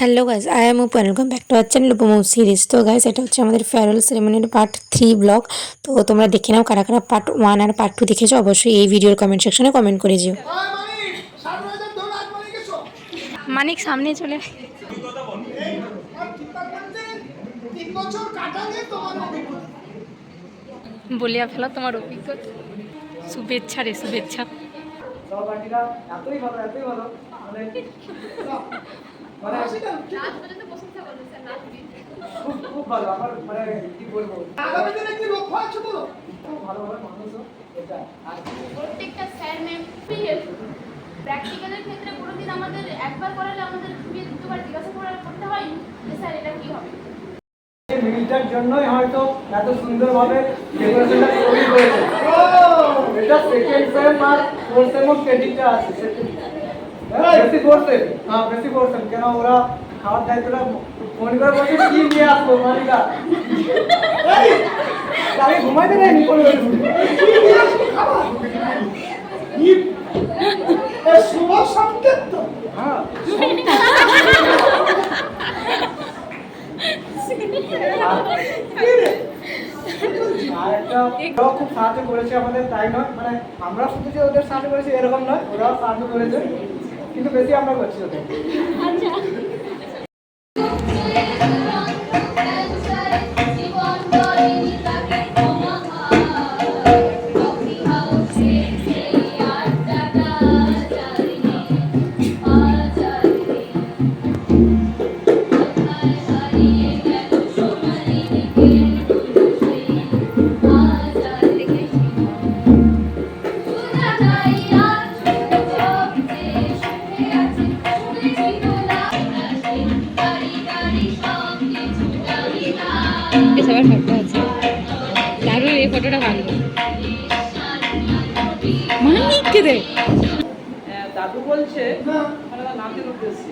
Hello guys, I am Upu welcome back to our channel Upomou series. তো guys, এটা হচ্ছে আমাদের ফেয়ারওয়েল সেরেমনির পার্ট 3 ব্লগ। তো তোমরা দেখে নাও কারা কারা পার্ট 1 আর পার্ট 2 দেখেছো, অবশ্যই এই ভিডিওর কমেন্ট সেকশনে কমেন্ট করে যেও। মানিক সামনে চলে বলিয়া ফেলা তোমার অভিজ্ঞতা। শুভেচ্ছা রে, শুভেচ্ছা। খুব ভালো। আমার মানে কি বলবো, আগামী দিনে কি লক্ষ্য আছে বলো? খুব ভালো ভালো মানুষ এটা। আর প্রত্যেকটা স্যার ম্যাম প্র্যাকটিক্যালের ক্ষেত্রে কোনোদিন আমাদের একবার করালে আমাদের দ্বিতীয়বার জিজ্ঞাসা করতে হয় যে স্যার এটা কি হবে। এই মিলটার জন্যই হয়তো এত সুন্দরভাবে ডেকোরেশনটা তৈরি করেছে। এটা সেকেন্ড সেম আর ফোর্থ সেম ক্রেডিটটা আছে। বেশি করছে, হ্যাঁ বেশি করছেন কেন ওরা খাওয়ার দায়িত্বটা ফোন করে বলছে কি নিয়ে আসবো মালিকা। আমি ঘুমাইতে নেই ফোন করে শুভ সংকেত তো। হ্যাঁ ওরাও খুব সাহায্য করেছে আমাদের, তাই নয় মানে আমরা শুধু যে ওদের সাহায্য করেছি এরকম নয়, ওরাও সাহায্য করেছে কিন্তু বেশি আমরা করছি ওদের। সবার ফটো আছে, দারুণ এই ফটোটা ভালো। মানিককে দে। দাদু বলছে মানে নাতির উদ্দেশ্যে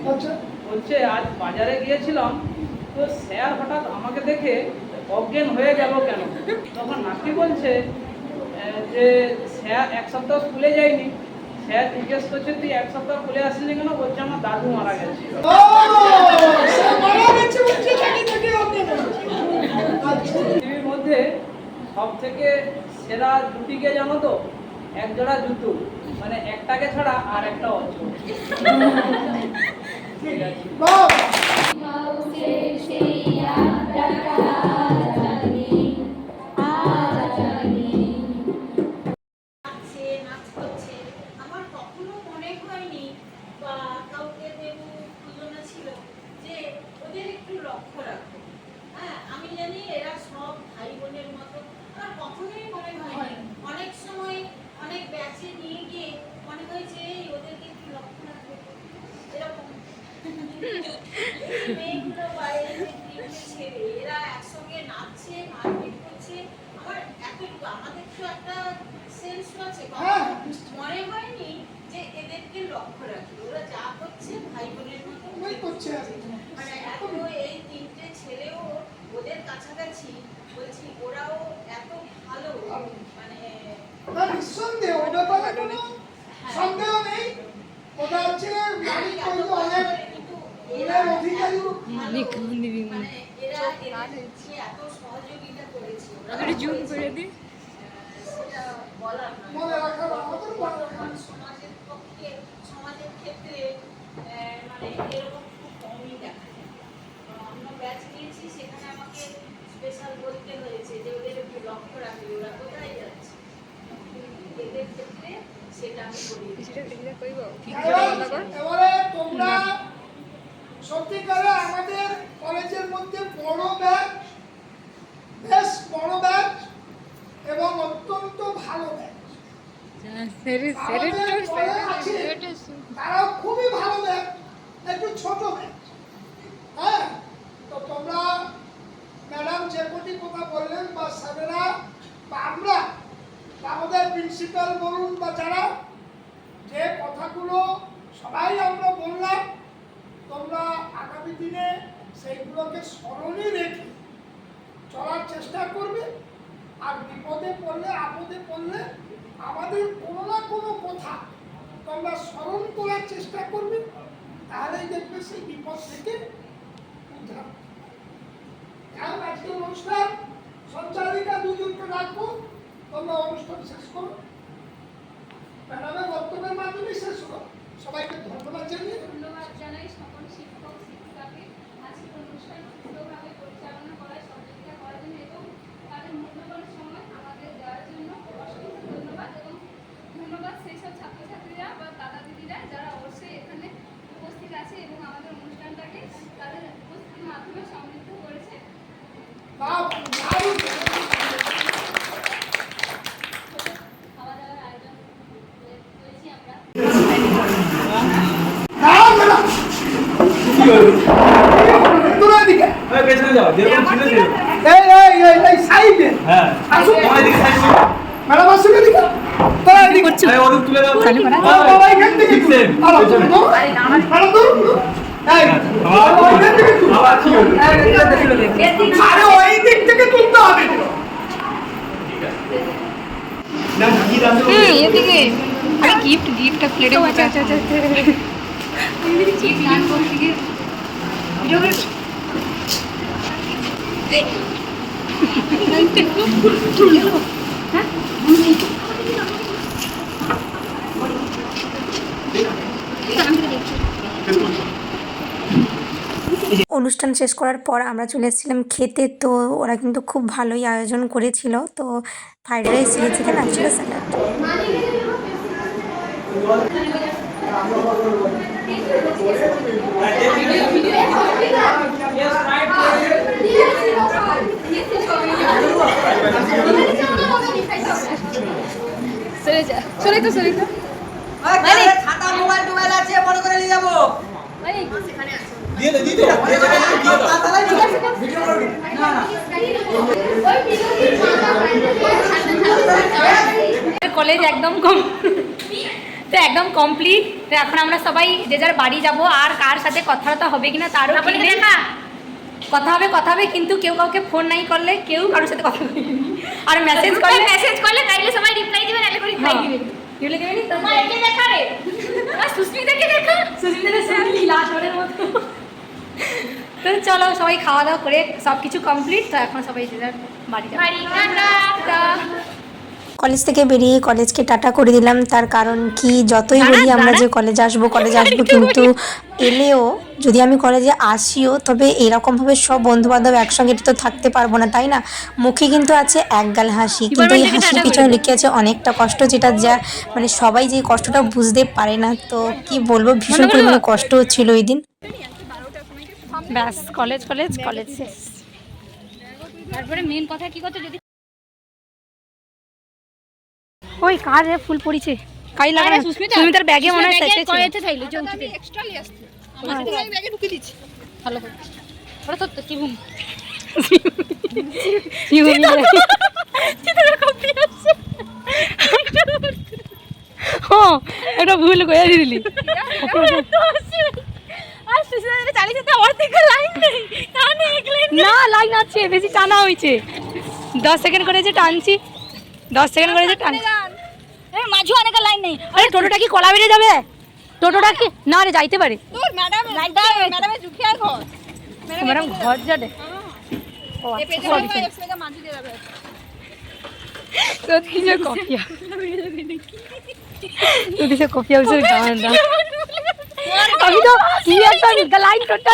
বলছে, আজ বাজারে গিয়েছিলাম তো স্যার হঠাৎ আমাকে দেখে অজ্ঞান হয়ে গেল কেন। তখন নাতি বলছে যে স্যার এক সপ্তাহ স্কুলে যায়নি। স্যার জিজ্ঞেস করছে তুই এক সপ্তাহ স্কুলে আসলি কেন? বলছে আমার দাদু মারা গেছে। পৃথিবীর মধ্যে সব থেকে সেরা জুটিকে জানো তো? এক জোড়া জুতো, মানে একটাকে ছাড়া আর একটা অচল। ঠিক আছে। আমার কখনো মনে হয়নি বা কাউকে দেবু তুলনা ছিল যে ওদের একটু লক্ষ্য রাখো। হ্যাঁ, আমি জানি এরা সব ভাই বোনের মতো, আমার কখনোই মনে হয়নি। অনেক সময় অনেক ব্যাচে নিয়ে গিয়ে মনে হয় যে ওদেরকে একটু লক্ষ্য রাখবে এরকম। মেয়েগুলো বাইরে ছেড়ে এরা একসঙ্গে নাচছে, মারপিট করছে। আমার এতটুকু আমাদের তো একটা সেন্স আছে, মনে হয়নি যে এদেরকে লক্ষ্য রাখি। ওরা যা করছে ভাই বোনের মতো করছে। মানে এত এই তিনটে ছেলেও ওদের কাছাকাছি, বলছি ওরাও এত ভালো, মানে নিঃসন্দেহ ওটা তো কোনো সন্দেহ নেই। ওটা হচ্ছে মালিক হয়তো অনেক এর অধিকারী, মানিক দিবি মানে এরা এত সহযোগিতা করেছে। ওটা জুম করে দি। সেটা বলার নয়। মনে রাখার আমাদের বর্তমান সমাজের পক্ষে, সমাজের ক্ষেত্রে মানে এরকম খুব কমই দেখা যায়। অন্য ব্যাচ নিয়েছি, সেখানে আমাকে স্পেশাল বলতে হয়েছে যে ওদের একটু লক্ষ্য রাখবে, ওরা কোথায় যাচ্ছে। এদের ক্ষেত্রে সেটা আমি করি। এবারে তোমরা সত্যিকারে আমাদের কলেজের মধ্যে বড় ব্যাচ, বেশ বড় ব্যাচ এবং অত্যন্ত ভালো ব্যাচ। তারাও খুবই ভালো ব্যাচ, একটু ছোট ব্যাচ। হ্যাঁ, তো তোমরা ম্যাডাম যে কটি কথা বললেন বা স্যারেরা বা আমরা বা আমাদের প্রিন্সিপাল বলুন বা যারা যে কথাগুলো সবাই আমরা বললাম, তোমরা আগামী দিনে সেইগুলোকে স্মরণে রেখে চলার চেষ্টা করবে। আর বিপদে পড়লে, আপদে পড়লে আমাদের কোনো না কোনো কথা তোমরা স্মরণ করার চেষ্টা করবে, তাহলেই দেখবে সেই বিপদ থেকে তোমরা অনুষ্ঠান শেষ করো, ম্যাডামের বক্তব্যের মাধ্যমে শেষ করো। সবাইকে ধন্যবাদ জানিয়ে ধন্যবাদ জানাই সকল শিক্ষক শিক্ষিকাকে আজকের অনুষ্ঠান সুষ্ঠুভাবে পরিচালনা করায় সহযোগিতা করার জন্য এবং তাদের মূল্যবান সময় আমাদের দেওয়ার জন্য অসংখ্য ধন্যবাদ। এবং ধন্যবাদ সেই সব ছাত্রছাত্রীরা বা দাদা দিদিরা যারা অবশ্যই এখানে উপস্থিত আছে এবং আমাদের অনুষ্ঠানটাকে তাদের উপস্থিতির মাধ্যমে সমৃদ্ধ করেছে। খাওয়া দাওয়ার আয়োজন করেছি আমরা। পেছনে যাও যেরকম ছিল সেরকম। এই সাইডে হ্যাঁ আসুন। তোমার এদিকে সাইড করো। ম্যাডাম আসুন এদিকে। তোরা এদিকে। আরে ওদের তুলে দাও। বাবা এখান থেকে তুলো। Same. আলো তুলো তো। ম্যাডাম তুলো। এই বাবা এখান থেকে তুলো। আবার কি হলো? আরে ওই দিক থেকে তুলতে হবে। না কি রান্না করবে? এদিকে আরে গিফটটা প্লেটে আচ্ছা আচ্ছা আচ্ছা গান করতে গিয়ে ভিডিও করে অনুষ্ঠান শেষ করার পর আমরা চলে এসেছিলাম খেতে। তো ওরা কিন্তু খুব ভালোই আয়োজন করেছিল। তো ফ্রাইড রাইস, চিলি চিকেন আর ছিল স্যালাড। সরে তো খাতা মোবাইল টোবাইল আছে মনে করে নিয়ে যাবো। দিয়ে দে দিয়ে দে দিয়ে দে ভিডিও করবি না না কলেজ একদম তো একদম কমপ্লিট। তো এখন আমরা সবাই যে যার বাড়ি যাব। আর কার সাথে কথাবার্তা হবে কিনা তারও ঠিক নেই। কথা হবে কিন্তু কেউ কাউকে ফোন নাই করলে কেউ কারোর সাথে কথা বলবে আর মেসেজ করলে তাইলে সবাই রিপ্লাই দিবে নালে করে রিপ্লাই দিবে দিলে কেউ নেই। তোমার একে দেখা রে সুস্মিতাকে দেখা সুস্মিতাকে সেমনি লাশরের মতো। তো চলো সবাই খাওয়া দাওয়া করে সব কিছু কমপ্লিট। তো এখন সবাই যে যার বাড়ি টাটা। কলেজ থেকে বেরিয়ে কলেজকে টাটা করে দিলাম। তার কারণ কি, যতই বলি আমরা যে কলেজে আসবো কিন্তু এলেও যদি আমি কলেজে আসিও তবে এরকমভাবে সব বন্ধুবান্ধব একসঙ্গে তো থাকতে পারবো না, তাই না? মুখে কিন্তু আছে একগাল হাসি, কিন্তু এই হাসির পিছনে লুকিয়ে আছে অনেকটা কষ্ট, যেটা যা মানে সবাই যে কষ্টটা বুঝতে পারে না। তো কি বলবো, ভীষণ পরিমাণে কষ্ট হচ্ছিল ওই দিন। ব্যাস কলেজ শেষ। তারপরে মেন কথা কি করতে যদি ওই কার ফুল পড়িছে কাই লাগে না সুস্মিতার ব্যাগে মনে হয় সেটে করেতে থাইলো যে উঠতে এক্সট্রা লি আসছে আমি ব্যাগে ঢুকে দিচ্ছি ভালো করে ওরা তো শিবুম চিতার কপি আছে হ্যাঁ এটা ভুল কইয়া দিলি আর সুস্মিতা চালিয়ে যেতে আর থেকে লাইন নেই টানে এক লাইন না লাইন আছে বেশি টানা হইছে 10 সেকেন্ড করে যে টানছি 10 সেকেন্ড করে যে টান মাঝু অনেক লাইন নেই। আরে টোটোটা কি কলা বেরিয়ে যাবে? টোটোটা কি না রে যাইতে পারে তোর ম্যাডাম ম্যাডামে জুখিয়ার ঘর ম্যাডাম ঘর যাবে ও সরি সরি মাঝু দিয়ে যাবে তো দিছে কফিয়া তো দিছে কফিয়া উসে গান দা আমি তো কি একটা লাইন টোটা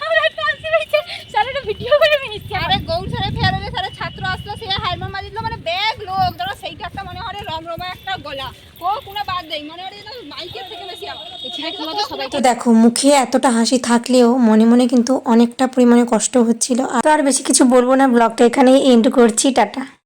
আমরা টানছি হইছে সারাটা ভিডিও করে মিনিছে আরে গৌর সারে ফেরারে সারে ছাত্র আসলো সে হারমোন মাজিলো মানে ব্যাগ লোক ধরো সেইটা একটা মনে হয় রমরমা একটা গলা ও কোনা বাদ দেই মনে হয় মাইকের থেকে বেশি আওয়াজ এখানে তোমাকে সবাই তো দেখো মুখে এতটা হাসি থাকলেও মনে মনে কিন্তু অনেকটা পরিমাণে কষ্ট হচ্ছিল। আর বেশি কিছু বলবো না, ব্লগটা এখানেই এন্ড করছি। টাটা।